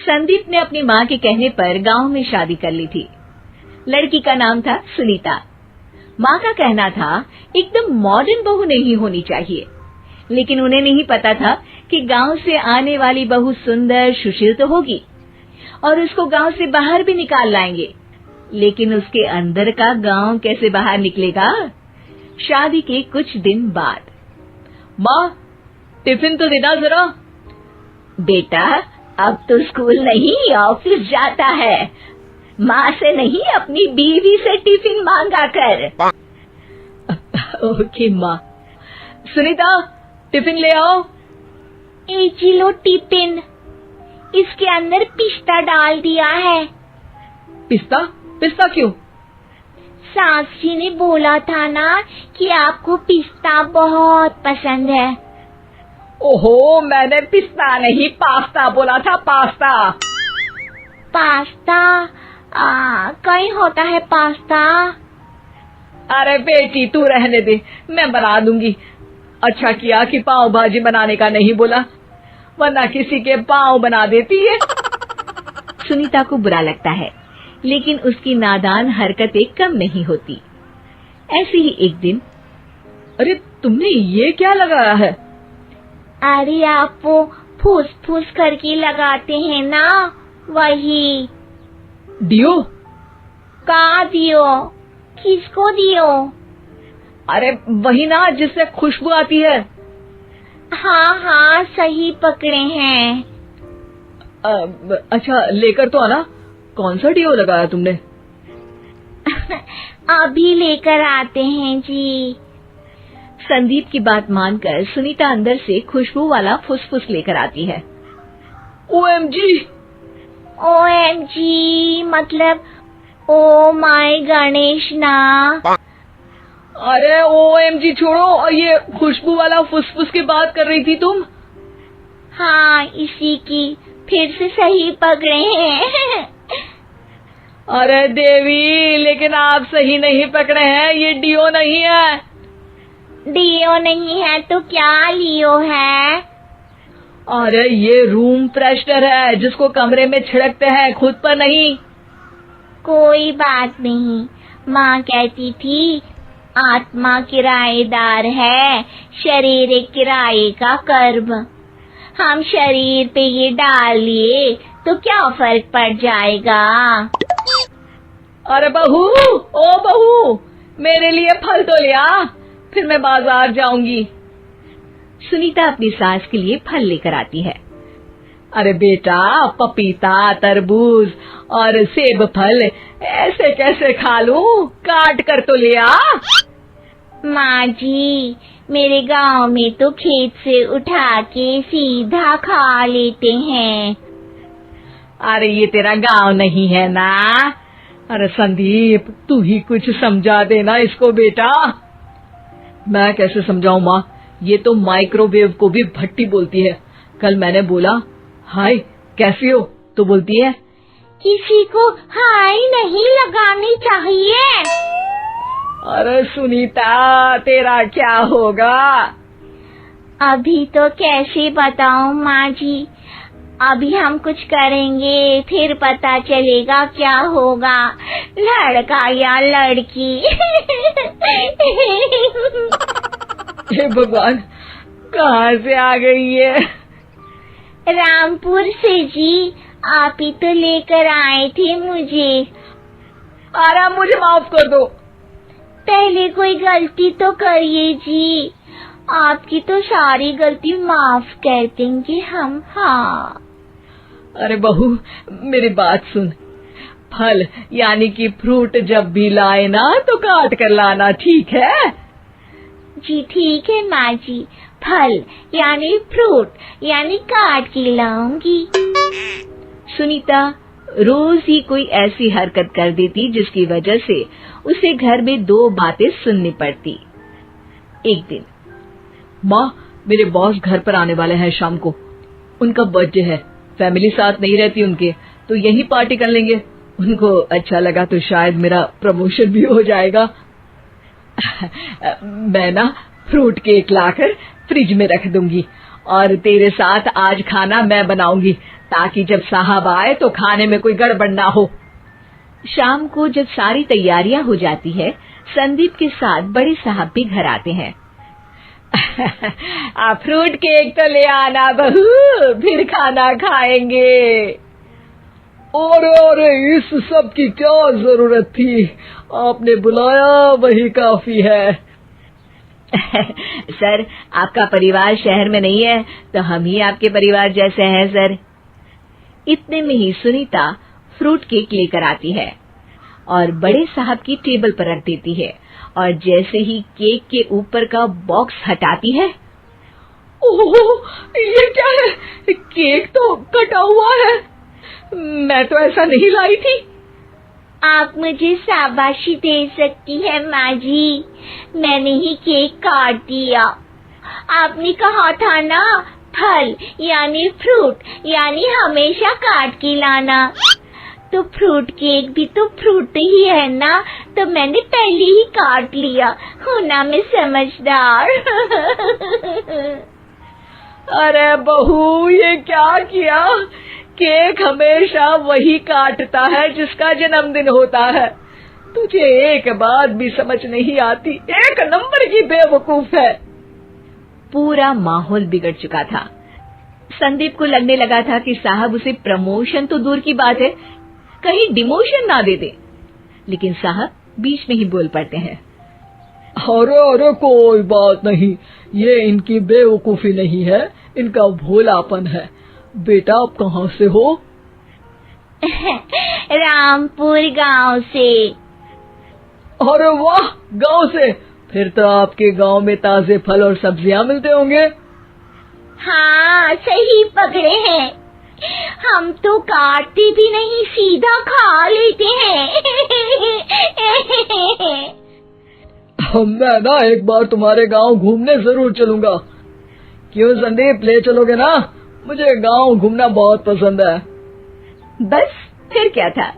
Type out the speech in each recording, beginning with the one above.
संदीप ने अपनी माँ के कहने पर गांव में शादी कर ली थी। लड़की का नाम था सुनीता। माँ का कहना था एकदम मॉडर्न बहू नहीं होनी चाहिए, लेकिन उन्हें नहीं पता था कि गांव से आने वाली बहू सुंदर सुशील तो होगी और उसको गांव से बाहर भी निकाल लाएंगे, लेकिन उसके अंदर का गांव कैसे बाहर निकलेगा। शादी के कुछ दिन बाद, माँ टिफिन तो देना जरा। बेटा अब तो स्कूल नहीं ऑफिस जाता है, माँ से नहीं अपनी बीवी से टिफिन मांगा कर। ओके माँ। सुनीता टिफिन ले आओ। 1 किलो टिफिन, इसके अंदर पिस्ता डाल दिया है। पिस्ता? पिस्ता क्यों? सास जी ने बोला था ना कि आपको पिस्ता बहुत पसंद है। ओहो, मैंने पिस्ता नहीं पास्ता बोला था, पास्ता। पास्ता? कहीं होता है पास्ता? अरे बेटी तू रहने दे, मैं बना दूंगी। अच्छा किया कि पाव भाजी बनाने का नहीं बोला, वरना किसी के पाव बना देती है। सुनीता को बुरा लगता है, लेकिन उसकी नादान हरकतें कम नहीं होती। ऐसे ही एक दिन, अरे तुमने ये क्या लगाया है? अरे आप वो फूस फूस करके लगाते हैं ना, वही। डियो? कहाँ दियो? किसको दियो? अरे वही ना जिससे खुशबू आती है। हाँ सही पकड़े हैं। अच्छा लेकर तो आना। कौन सा डियो लगाया तुमने? अभी लेकर आते हैं जी। संदीप की बात मानकर सुनीता अंदर से खुशबू वाला फुसफुस लेकर आती है। OMG! OMG मतलब ओ माय गणेश ना। अरे OMG छोड़ो, और ये खुशबू वाला फुसफुस की बात कर रही थी तुम? हाँ इसी की, फिर से सही पकड़े हैं। अरे देवी, लेकिन आप सही नहीं पकड़े हैं, ये डियो नहीं है। डियो नहीं है तो क्या लियो है? अरे ये रूम फ्रेशनर है, जिसको कमरे में छिड़कते हैं, खुद पर नहीं। कोई बात नहीं, माँ कहती थी आत्मा किराएदार है, शरीर एक किराए का कर्म। हम शरीर पे ये डाल लिए तो क्या फर्क पड़ जाएगा। अरे बहू, ओ बहू, मेरे लिए फल तो ले आ, फिर मैं बाजार जाऊंगी। सुनीता अपनी सास के लिए फल लेकर आती है। अरे बेटा, पपीता, तरबूज और सेब फल ऐसे कैसे खा लूं? काट कर तो ले आ। माँ जी, मेरे गांव में तो खेत से उठा के सीधा खा लेते हैं। अरे ये तेरा गांव नहीं है ना। अरे संदीप, तू ही कुछ समझा देना इसको बेटा। मैं कैसे समझाऊं माँ, ये तो माइक्रोवेव को भी भट्टी बोलती है। कल मैंने बोला हाय कैसी हो, तो बोलती है किसी को हाय नहीं लगानी चाहिए। अरे सुनीता, तेरा क्या होगा? अभी तो कैसे बताऊं माँ जी, अभी हम कुछ करेंगे फिर पता चलेगा क्या होगा, लड़का या लड़की। हे भगवान, कहाँ से आ गई है? रामपुर से जी, आप ही तो लेकर आए थे मुझे। अरे मुझे माफ कर दो। पहले कोई गलती तो करिए जी, आपकी तो सारी गलती माफ कर देंगे हम। हाँ अरे बहू, मेरी बात सुन। फल यानी कि फ्रूट जब भी लाए ना तो काट कर लाना, ठीक है? जी ठीक है माँ जी, फल यानी फ्रूट यानी काट के लाऊंगी। सुनीता रोज ही कोई ऐसी हरकत कर देती जिसकी वजह से उसे घर में 2 बातें सुननी पड़ती। एक दिन, माँ मेरे बॉस घर पर आने वाले हैं शाम को, उनका बर्थडे है, फैमिली साथ नहीं रहती उनके, तो यही पार्टी कर लेंगे। उनको अच्छा लगा तो शायद मेरा प्रमोशन भी हो जाएगा। मैं ना फ्रूट केक लाकर फ्रिज में रख दूंगी और तेरे साथ आज खाना मैं बनाऊंगी, ताकि जब साहब आए तो खाने में कोई गड़बड़ ना हो। शाम को जब सारी तैयारियां हो जाती है, संदीप के साथ बड़े साहब भी घर आते हैं। फ्रूट केक तो ले आना बहू, फिर खाना खाएंगे। अरे इस सब की क्या जरूरत थी, आपने बुलाया वही काफी है। सर, आपका परिवार शहर में नहीं है तो हम ही आपके परिवार जैसे हैं सर। इतने में ही सुनीता फ्रूट केक लेकर आती है और बड़े साहब की टेबल पर रख देती है, और जैसे ही केक के ऊपर का बॉक्स हटाती है, ओह, ये क्या है? केक तो कटा हुआ है। मैं तो ऐसा नहीं लाई थी। आप मुझे शाबाशी दे सकती है माँ जी, मैंने ही केक काट दिया। आपने कहा था ना, फल यानी फ्रूट यानी हमेशा काट के लाना, तो फ्रूट केक भी तो फ्रूट ही है ना, तो मैंने पहले ही काट लिया। हूँ ना मैं समझदार। अरे बहू, ये क्या किया? केक हमेशा वही काटता है जिसका जन्मदिन होता है। तुझे एक बात भी समझ नहीं आती, एक नंबर की बेवकूफ है। पूरा माहौल बिगड़ चुका था। संदीप को लगने लगा था कि साहब उसे प्रमोशन तो दूर की बात है, कहीं डिमोशन ना दे दे, लेकिन साहब बीच में ही बोल पड़ते हैं। अरे कोई बात नहीं, ये इनकी बेवकूफी नहीं है, इनका भोलापन है। बेटा आप कहाँ से हो? रामपुर गांव से। अरे वाह, गांव से? फिर तो आपके गांव में ताजे फल और सब्जियां मिलते होंगे। हाँ, सही पकड़े हैं। हम तो काटते भी नहीं, सीधा खा लेते हैं। मैं ना एक बार तुम्हारे गांव घूमने जरूर चलूंगा। क्यों संदीप, ले चलोगे ना? मुझे गांव घूमना बहुत पसंद है। बस फिर क्या था,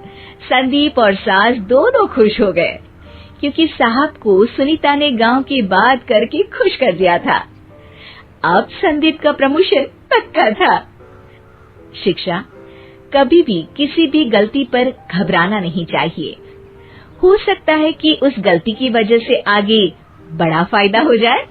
संदीप और सास दोनों खुश हो गए, क्योंकि साहब को सुनीता ने गांव की बात करके खुश कर दिया था। अब संदीप का प्रमोशन पक्का था। शिक्षा, कभी भी किसी भी गलती पर घबराना नहीं चाहिए। हो सकता है कि उस गलती की वजह से आगे बड़ा फायदा हो जाए।